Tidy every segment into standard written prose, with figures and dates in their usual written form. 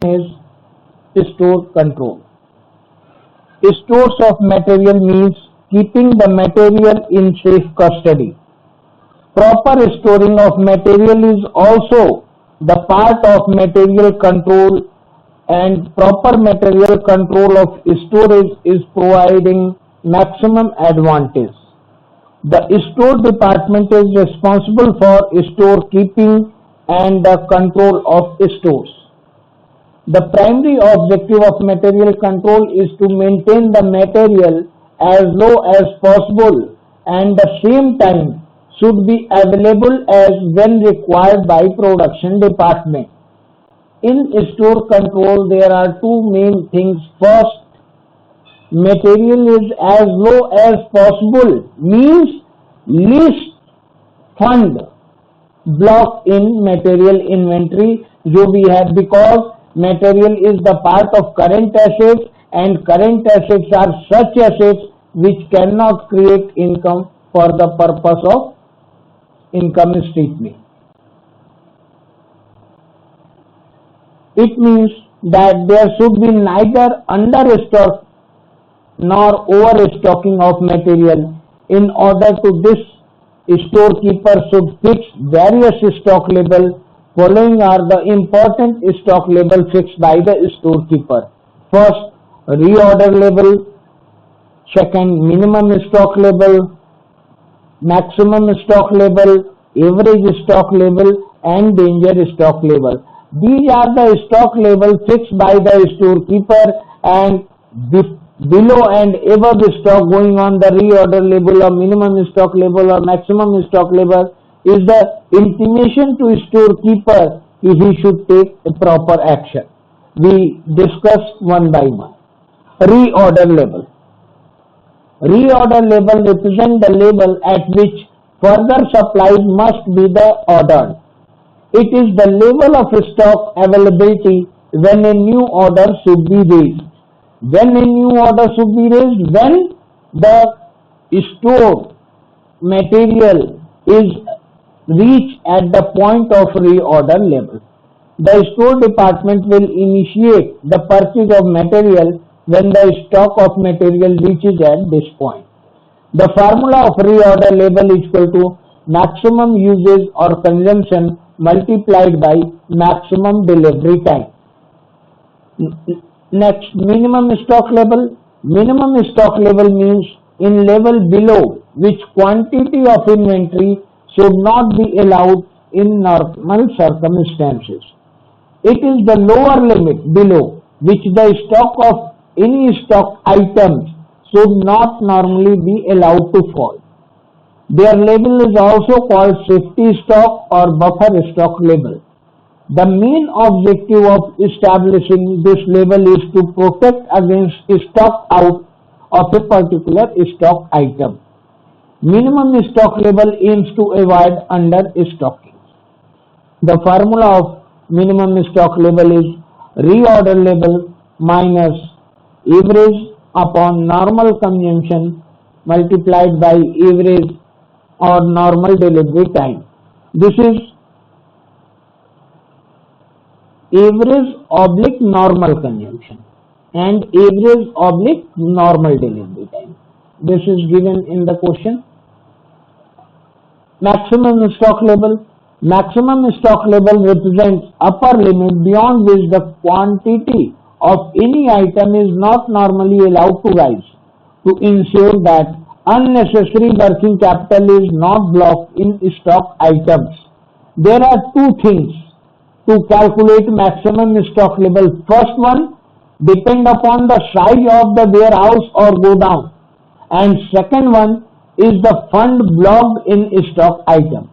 is store control. Stores of material means keeping the material in safe custody. Proper storing of material is also the part of material control, and proper material control of storage is providing maximum advantage. The store department is responsible for store keeping and the control of stores. The primary objective of material control is to maintain the material as low as possible, and the same time should be available as when required by production department. In store control, there are two main things. First, material is as low as possible means least fund block in material inventory जो भी है, because material is the part of current assets, and current assets are such assets which cannot create income for the purpose of income statement. It means that there should be neither understock nor overstocking of material. In order to this, storekeeper should fix various stock levels. Following are the important stock level fixed by the storekeeper. First, reorder level. Second, minimum stock level, maximum stock level, average stock level, and danger stock level. These are the stock levels fixed by the storekeeper, and below and above the stock going on the reorder level or minimum stock level or maximum stock level is the intimation to storekeeper if he should take a proper action. We discuss one by one. Reorder level. Reorder level represents the level at which further supplies must be ordered. It is the level of stock availability when a new order should be raised. When a new order should be raised, when the store material is reached at the point of reorder level. The store department will initiate the purchase of material when the stock of material reaches at this point. The formula of reorder level is equal to maximum usage or consumption multiplied by maximum delivery time. Next, minimum stock level. Minimum stock level means in level below which quantity of inventory should not be allowed in normal circumstances. It is the lower limit below which the stock of any stock items should not normally be allowed to fall. Their level is also called safety stock or buffer stock level. The main objective of establishing this level is to protect against stock out of a particular stock item. Minimum stock level aims to avoid understocking. The formula of minimum stock level is reorder level minus average upon normal consumption multiplied by average or normal delivery time. This is average oblique normal consumption and average oblique normal delivery time. This is given in the question. Maximum stock level. Maximum stock level represents upper limit beyond which the quantity of any item is not normally allowed to rise, to ensure that unnecessary working capital is not blocked in stock items. There are two things to calculate maximum stock level. First one, depend upon the size of the warehouse or godown, and second one is the fund blocked in stock item.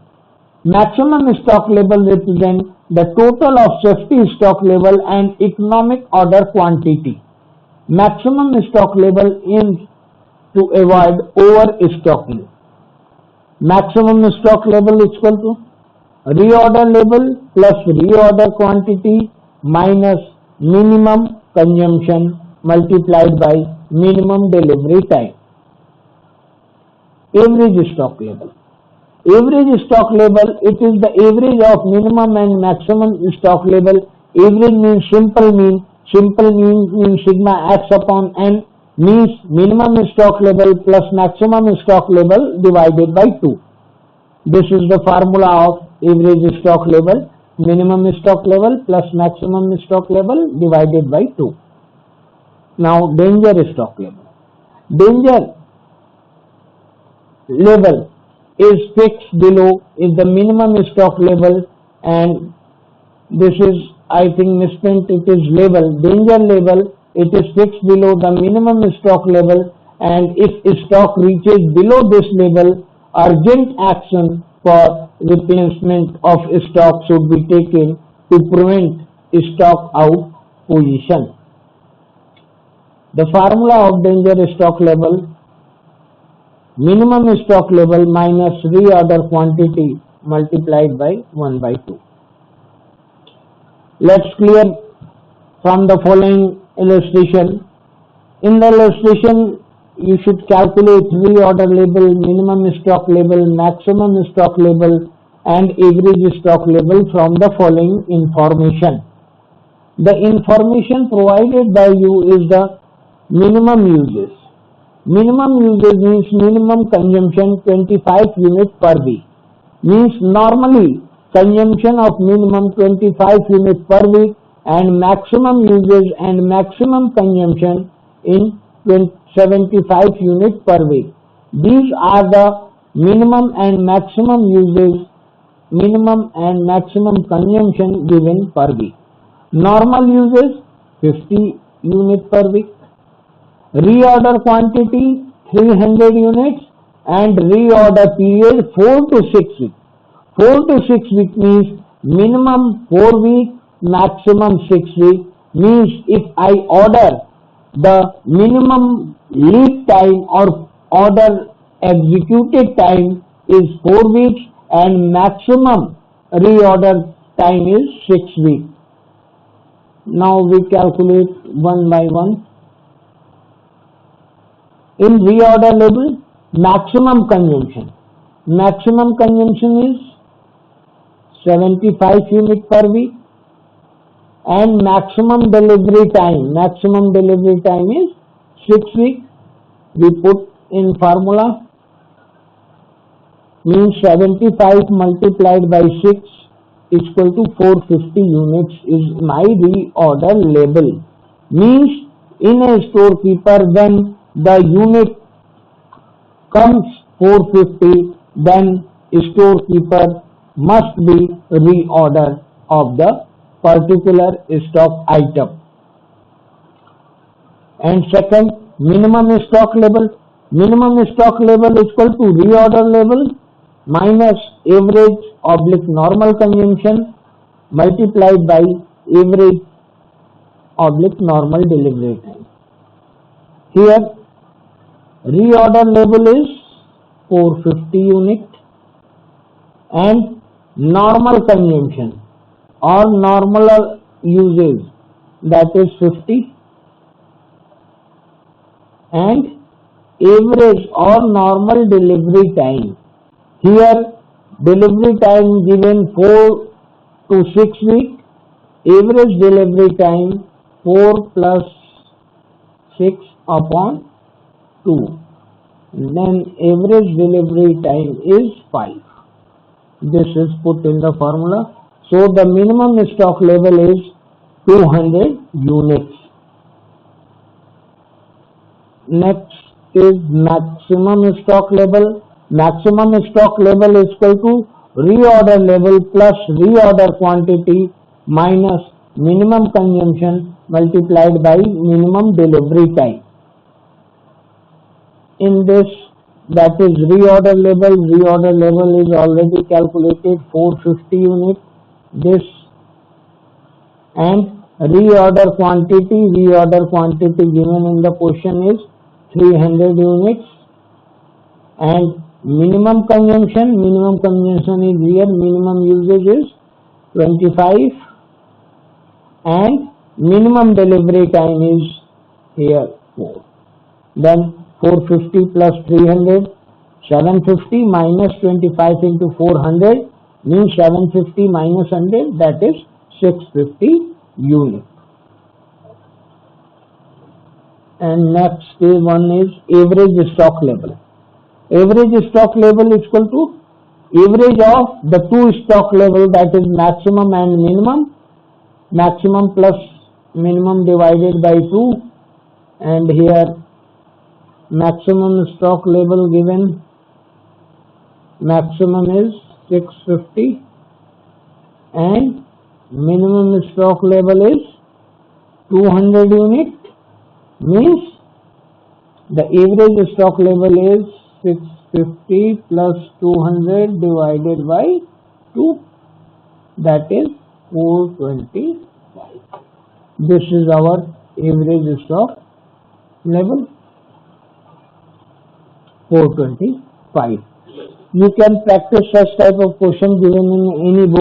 Maximum stock level represents the total of safety stock level and economic order quantity. Maximum stock level aims to avoid overstocking. Maximum stock level is equal to reorder level plus reorder quantity minus minimum consumption multiplied by minimum delivery time. Average stock level. Average stock level, it is the average of minimum and maximum stock level Average means simple mean. Simple means sigma x upon n, means minimum stock level plus maximum stock level divided by 2. This is the formula of average stock level. Minimum stock level plus maximum stock level divided by 2. Now danger stock level. Danger level is fixed below is the minimum stock level, and this is, I think, misprint. It is level. Danger level, it is fixed below the minimum stock level, and if stock reaches below this level, urgent action for replenishment of stock should be taken to prevent stock out position. The formula of danger stock level: minimum stock level minus reorder quantity multiplied by 1 by 2. Let's clear from the following illustration. In the illustration, you should calculate reorder level, minimum stock level, maximum stock level, and average stock level from the following information. The information provided by you is the minimum uses. Minimum uses means minimum consumption 25 units per week. Means normally consumption of minimum 25 units per week, and maximum uses and maximum consumption in 75 units per week. These are the minimum and maximum uses, minimum and maximum consumption given per week. Normal uses 50 units per week. Reorder quantity 300 units, and reorder period 4 to 6 weeks. 4 to 6 weeks means minimum 4 weeks, maximum 6 weeks. Means if I order, the minimum lead time or order executed time is 4 weeks, and maximum reorder time is 6 weeks. Now we calculate one by one. In reorder level, maximum consumption. Maximum consumption is 75 units per week, and maximum delivery time. Maximum delivery time is 6 weeks. We put in formula, means 75 multiplied by 6 is equal to 450 units is my reorder level. Means in a storekeeper, when the unit comes 450, then storekeeper must be reorder of the particular stock item. And second, minimum stock level. Minimum stock level is equal to reorder level minus average oblique normal consumption multiplied by average oblique normal delivery time. Here reorder level is 450 unit, and normal consumption or normal usage, that is 50, and average or normal delivery time. Here delivery time given 4 to 6 weeks, average delivery time 4 plus 6 upon 2. Then average delivery time is 5. This is put in the formula. So the minimum stock level is 200 units. Next is maximum stock level. Maximum stock level is equal to reorder level plus reorder quantity minus minimum consumption multiplied by minimum delivery time. In this, that is reorder level is already calculated 450 units. This, and reorder quantity given in the question is 300 units, and minimum consumption is here, minimum usage is 25, and minimum delivery time is here 4. Then 450 plus 300, 750 minus 25 into 400 means 750 minus 100, that is 650 unit. And next one is average stock level. Average stock level is equal to average of the two stock level, that is maximum and minimum. Maximum plus minimum divided by 2, and here maximum stock level given, maximum is 650 and minimum stock level is 200 unit, means the average stock level is 650 plus 200 divided by 2, that is 425. This is our average stock level, 425. You can practice such type of question given in any book.